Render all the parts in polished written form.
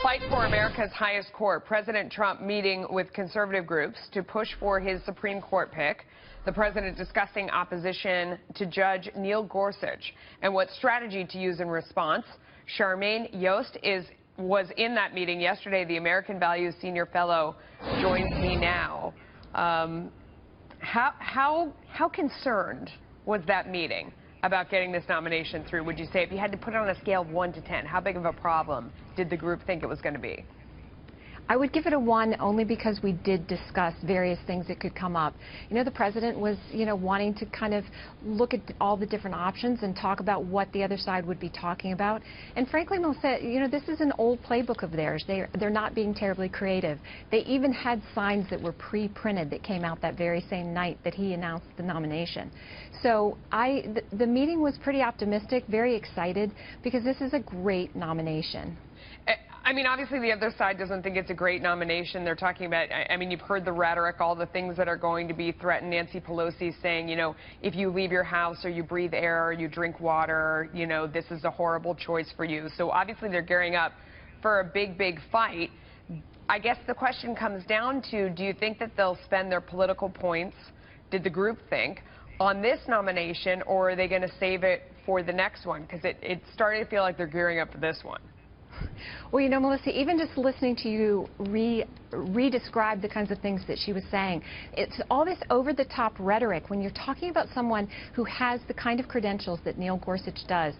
Fight for America's highest court. President Trump meeting with conservative groups to push for his Supreme Court pick. The president discussing opposition to Judge Neil Gorsuch and what strategy to use in response. Charmaine Yost was in that meeting yesterday. The American Values Senior Fellow joins me now. How concerned was that meeting about getting this nomination through? Would you say, if you had to put it on a scale of 1 to 10, how big of a problem did the group think it was going to be? I would give it a 1 only because we did discuss various things that could come up. You know, the president was, wanting to kind of look at all the different options and talk about what the other side would be talking about. And frankly, Melissa, this is an old playbook of theirs. They're not being terribly creative. They even had signs that were pre-printed that came out that very same night that he announced the nomination. So the meeting was pretty optimistic, very excited, because this is a great nomination. I mean, obviously the other side doesn't think it's a great nomination. They're talking about, I mean, you've heard the rhetoric, all the things that are going to be threatened. Nancy Pelosi saying, if you leave your house or you breathe air or you drink water, this is a horrible choice for you. So obviously they're gearing up for a big, big fight. I guess the question comes down to, do you think that they'll spend their political points, did the group think, on this nomination, or are they going to save it for the next one? Because it's starting to feel like they're gearing up for this one. Well, Melissa, even just listening to you re-describe the kinds of things that she was saying, it's all this over-the-top rhetoric. When you're talking about someone who has the kind of credentials that Neil Gorsuch does,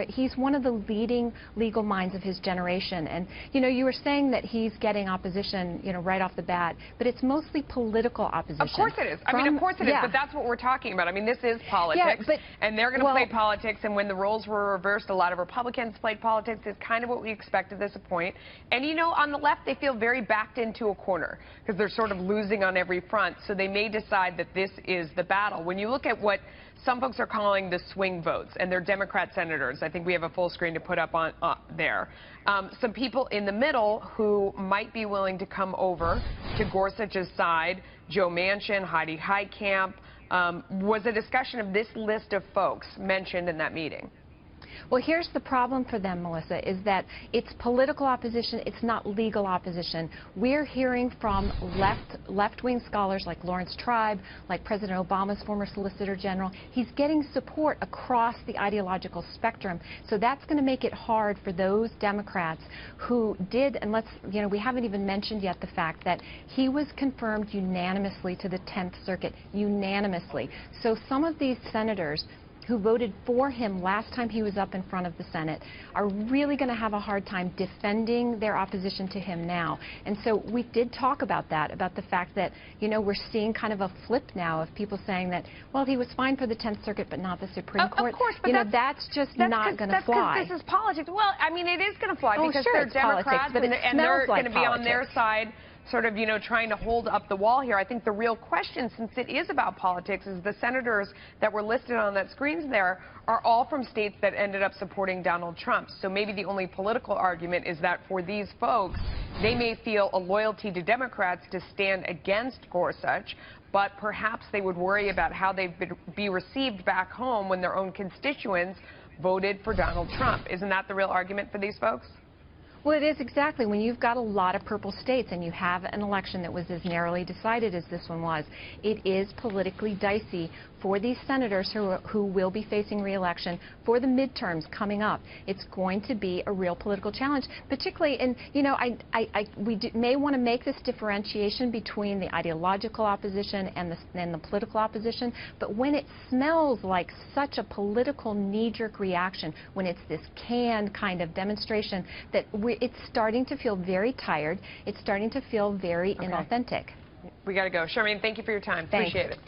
he's one of the leading legal minds of his generation. And, you were saying that he's getting opposition, right off the bat, but it's mostly political opposition. Of course it is. I mean, of course it is, but that's what we're talking about. I mean, this is politics, and they're going to play politics, and when the roles were reversed, a lot of Republicans played politics. It's kind of what we expect at this point. And, on the left, they feel very backed into a corner because they're sort of losing on every front, so they may decide that this is the battle. When you look at what some folks are calling the swing votes, and they're Democrat senators, I think we have a full screen to put up on there. Some people in the middle who might be willing to come over to Gorsuch's side, Joe Manchin, Heidi Heitkamp, was a discussion of this list of folks mentioned in that meeting. Well, here's the problem for them, Melissa, is that it's political opposition, it's not legal opposition. We're hearing from left-wing scholars like Lawrence Tribe, like President Obama's former Solicitor General. He's getting support across the ideological spectrum. So that's going to make it hard for those Democrats who did, and we haven't even mentioned yet the fact that he was confirmed unanimously to the 10th Circuit, unanimously. So some of these senators who voted for him last time he was up in front of the Senate are really going to have a hard time defending their opposition to him now. And so we did talk about that, about the fact that, we're seeing kind of a flip now of people saying that, well, he was fine for the 10th Circuit, but not the Supreme Court. Of course, but that's just not going to fly. That's because this is politics. Well, I mean, it is going to fly because sure, they're Democrats, politics, and they're going to be on their side, sort of, trying to hold up the wall here. I think the real question, since it is about politics, is the senators that were listed on that screens there are all from states that ended up supporting Donald Trump. So maybe the only political argument is that for these folks, they may feel a loyalty to Democrats to stand against Gorsuch, but perhaps they would worry about how they'd be received back home when their own constituents voted for Donald Trump. Isn't that the real argument for these folks? Well, it is exactly. When you've got a lot of purple states and you have an election that was as narrowly decided as this one was, it is politically dicey for these senators who will be facing re-election for the midterms coming up. It's going to be a real political challenge, particularly in, we may want to make this differentiation between the ideological opposition and the political opposition, but when it smells like such a political knee-jerk reaction, when it's this canned kind of demonstration, that it's starting to feel very tired, it's starting to feel very inauthentic. We got to go. Charmaine, thank you for your time. Thanks. Appreciate it.